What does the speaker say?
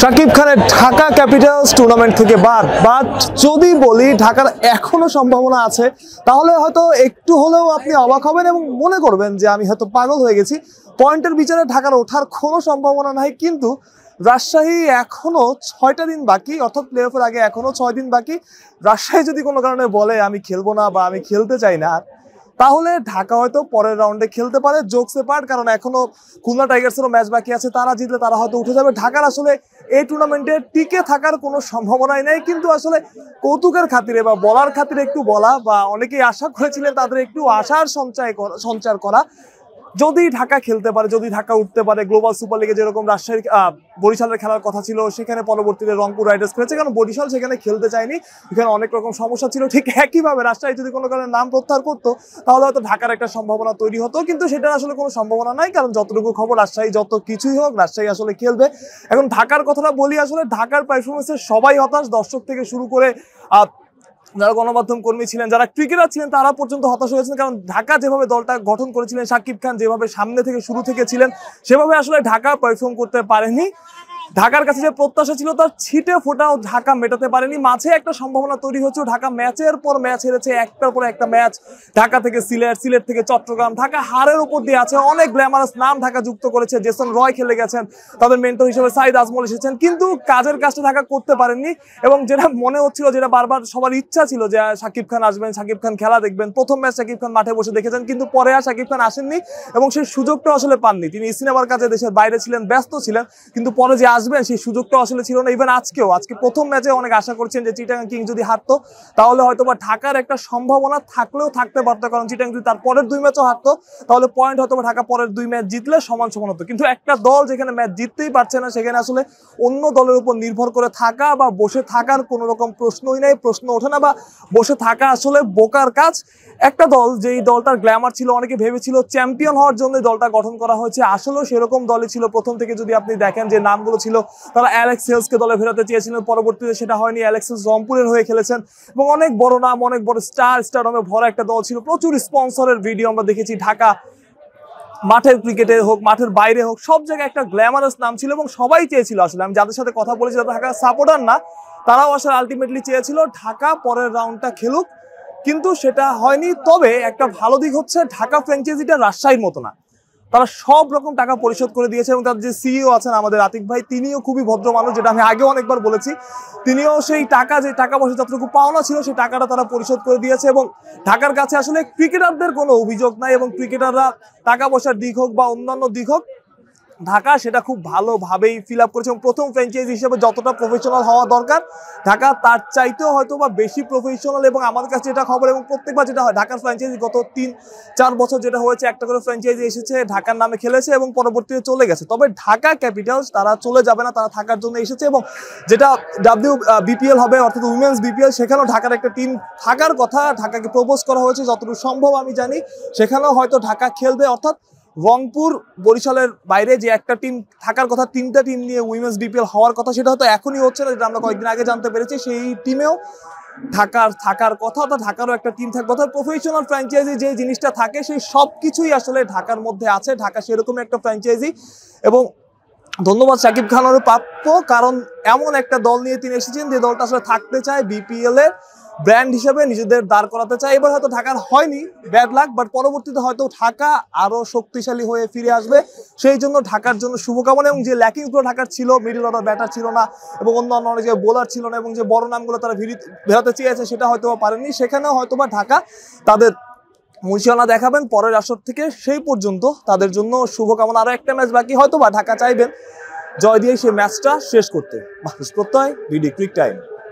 শাকিব খানের Dhaka Capitals tournament থেকে বাদ যদি বলি ঢাকার এখনো সম্ভাবনা আছে, তাহলে হয়তো একটু হলেও আপনি অবাক হবেন এবং মনে করবেন যে আমি হয়তো পাগল হয়ে গেছি। পয়েন্টের বিচারে ঢাকার ওঠার কোনো সম্ভাবনা নাই, কিন্তু রাজশাহী এখনো 6টা দিন বাকি, অর্থাৎ প্লে অফের আগে এখনো 6 দিন বাকি। রাজশাহী যদি কোনো কারণে বলে আমি খেলবো না বা আমি খেলতে চাই না, তাহলে ঢাকা হয়তো পরের রাউন্ডে খেলতে পারে। জোকসে পার্ট, কারণ এখনো খুলনা টাইগার্সেরও ম্যাচ বাকি আছে, তারা জিতলে তারা হয়তো উঠে যাবে। ঢাকার আসলে এই টুর্নামেন্টে টিকে থাকার কোনো সম্ভাবনাই নেই, কিন্তু আসলে কৌতুকের খাতিরে বা বলার খাতিরে একটু বলা, বা অনেকেই আশা করেছিলেন তাদের একটু আশার সঞ্চার করা, যদি ঢাকা খেলতে পারে, যদি ঢাকা উঠতে পারে গ্লোবাল সুপার লিগে, যেরকম রাজশাহী বরিশালের খেলার কথা ছিল, সেখানে পরবর্তীতে রংপুর রাইডার্স খেলেছে, কারণ বরিশাল সেখানে খেলতে চায়নি, এখানে অনেক রকম সমস্যা ছিল। ঠিক একইভাবে রাজশাহী যদি কোনো কারণে নাম প্রত্যাহার করতো, তাহলে হয়তো ঢাকার একটা সম্ভাবনা তৈরি হতো, কিন্তু সেটার আসলে কোনো সম্ভাবনা নাই, কারণ যতটুকু খবর রাজশাহী যত কিছুই হোক রাজশাহী আসলে খেলবে। এখন ঢাকার কথাটা বলি, আসলে ঢাকার পারফরমেন্সে সবাই হতাশ, দর্শক থেকে শুরু করে যারা গণমাধ্যম কর্মী ছিলেন, যারা ক্রিকেটার ছিলেন, তারা পর্যন্ত হতাশ হয়েছেন। কারণ ঢাকা যেভাবে দলটা গঠন করেছিলেন, শাকিব খান যেভাবে সামনে থেকে শুরু থেকে ছিলেন, সেভাবে আসলে ঢাকা পারফর্ম করতে পারেনি। ঢাকার কাছে যে প্রত্যাশা ছিল তার ছিটে ফোটাও ঢাকা মেটাতে পারেনি। মাঝে একটা সম্ভাবনা তৈরি হচ্ছে, ঢাকা ম্যাচের পর ম্যাচ হেরেছে, একটার পর একটা ম্যাচ। ঢাকা থেকে সিলেট থেকে চট্টগ্রাম, ঢাকা হারের উপর দিয়ে আছে। অনেক গ্ল্যামারাস নাম ঢাকা যুক্ত করেছে, জেসন রয় খেলে গেছেন, তাদের মেন্টর হিসেবে সাইদ আজমল এসেছেন, কিন্তু কাজের কাজটা ঢাকা করতে পারেননি। এবং যেটা মনে হচ্ছিল, যেটা বারবার সবার ইচ্ছা ছিল যে শাকিব খান আসবেন, শাকিব খান খেলা দেখবেন, প্রথম ম্যাচ শাকিব খান মাঠে বসে দেখেছেন, কিন্তু পরে আর শাকিব খান আসেননি এবং সেই সুযোগটা আসলে পাননি। তিনি সিনেমার কাজে দেশের বাইরে ছিলেন, ব্যস্ত ছিলেন, কিন্তু পরে যে আসবেন সেই সুযোগটা আসলে ছিল না। ইভেন আজকে প্রথম ম্যাচে অনেক আশা করছেন যে চিটাগাং কিংস যদি হারতো, তাহলে হয়তো বা ঢাকার একটা সম্ভাবনা থাকলেও থাকতে পারতো, কারণ চিটাগাং যদি তার পরের 2 ম্যাচও হারতো, তাহলে পয়েন্ট হয়তো ঢাকা পরের 2 ম্যাচ জিতলে সমান হতো। কিন্তু একটা দল যেখানে ম্যাচ জিততেই পারছে না, সেখানে আসলে অন্য দলের উপর নির্ভর করে থাকা বা বসে থাকার কোনো রকম প্রশ্নই নেই, প্রশ্ন ওঠে না, বা বসে থাকা আসলে বোকার কাজ। একটা দল, যেই দলটার গ্ল্যামার ছিল, অনেকে ভেবেছিল চ্যাম্পিয়ন হওয়ার জন্য দলটা গঠন করা হয়েছে, আসলে সেরকম দলই ছিল প্রথম থেকে। যদি আপনি দেখেন যে নামগুলো ছিল, তারা অ্যালেক্স হেলসকে দলে ফেরাতে চেয়েছিলেন, পরবর্তীতে সেটা হয়নি। অ্যালেক্স হেলস রংপুরের হয়ে খেলেছেন এবং অনেক বড় নাম, অনেক বড় স্টারডমে ভরা একটা দল ছিল। প্রচুর স্পন্সরের ভিডিও আমরা দেখেছি। ঢাকা মাঠের ক্রিকেটে হোক, মাঠের বাইরে হোক, সব জায়গায় একটা গ্ল্যামারাস নাম ছিল এবং সবাই চেয়েছিল, আসলে আমি যাদের সাথে কথা বলেছি, যারা ঢাকা সাপোর্টার না, তারাও আসলে আলটিমেটলি চেয়েছিল ঢাকা পরের রাউন্ডটা খেলুক, কিন্তু সেটা হয়নি। তবে একটা ভালো দিক হচ্ছে, ঢাকা ফ্র্যাঞ্চাইজিটা রাজশাহীর মতো না, তারা সব রকম টাকা পরিশোধ করে দিয়েছে এবং তার যে সিইও আছেন আমাদের আতিক ভাই, তিনিও খুবই ভদ্র মানুষ, যেটা আমি আগেও অনেকবার বলেছি। তিনিও সেই টাকা পয়সা যতটুকু পাওনা ছিল, সেই টাকাটা তারা পরিশোধ করে দিয়েছে এবং ঢাকার কাছে আসলে ক্রিকেটারদের কোনো অভিযোগ নাই, এবং ক্রিকেটাররা টাকা পয়সার দিক হোক বা অন্যান্য দিক হোক, ঢাকা সেটা খুব ভালোভাবেই ফিল আপ করেছে। এবং প্রথম ফ্র্যাঞ্চাইজি হিসেবে যতটা প্রফেশনাল হওয়া দরকার, ঢাকা তার চাইতেও হয়তো বা বেশি প্রফেশনাল। এবং আমার কাছে যেটা খবর, এবং প্রত্যেকবার যেটা হয়, ঢাকার ফ্র্যাঞ্চাইজি গত 3-4 বছর যেটা হয়েছে, একটা করে ফ্র্যাঞ্চাইজি এসেছে, ঢাকার নামে খেলেছে এবং পরবর্তীতে চলে গেছে। তবে ঢাকা ক্যাপিটালস তারা চলে যাবে না, তারা থাকার জন্য এসেছে। এবং যেটা WBPL হবে, অর্থাৎ উইমেন্স BPL, সেখানেও ঢাকার একটা টিম থাকার কথা, ঢাকাকে প্রপোজ করা হয়েছে যতটুকু সম্ভব আমি জানি, সেখানেও হয়তো ঢাকা খেলবে। অর্থাৎ রংপুর বরিশালের বাইরে যে একটা টিম থাকার কথা, 3টা টিম নিয়ে উইমেন্স BPL হওয়ার কথা, সেটা হয়তো এখনই হচ্ছে না, যেটা আমরা কয়েকদিন আগে জানতে পেরেছি। সেই টিমেও ঢাকার থাকার কথা, অর্থাৎ ঢাকারও একটা টিম থাকবে। অর্থাৎ প্রফেশনাল ফ্র্যাঞ্চাইজি যে জিনিসটা থাকে, সেই সব কিছুই আসলে ঢাকার মধ্যে আছে। ঢাকা সেরকমই একটা ফ্র্যাঞ্চাইজি এবং ধন্যবাদ শাকিব খানেরও প্রাপ্য, কারণ এমন একটা দল নিয়ে তিনি এসেছেন যে দলটা আসলে থাকতে চায়, BPL এর ব্র্যান্ড হিসেবে নিজেদের দাঁড় করাতে চায়। এবার হয়তো ঢাকার হয়নি, ব্যাড লাক, বাট পরবর্তীতে হয়তো ঢাকা আরো শক্তিশালী হয়ে ফিরে আসবে। সেই জন্য ঢাকার জন্য শুভকামনা। এবং যে ল্যাকিংসগুলো ঢাকার ছিল, মিডল অর্ডার ব্যাটার ছিল না এবং অন্যান্য অনেক যে বোলার ছিল না, এবং যে বড় নামগুলো তারা ভেরাতে চেয়েছে, সেটা হয়তো পারেননি। সেখানেও হয়তো বা ঢাকা তাদের মুশিয়ানা দেখাবেন পরের আসর থেকে। সেই পর্যন্ত তাদের জন্য শুভকামনা। আরো একটা ম্যাচ বাকি, হয়তো বা ঢাকা চাইবেন জয় দিয়ে সেই ম্যাচটা শেষ করতে। মাহফুজ প্রত্যয়, বিডি ক্রিক টাইম।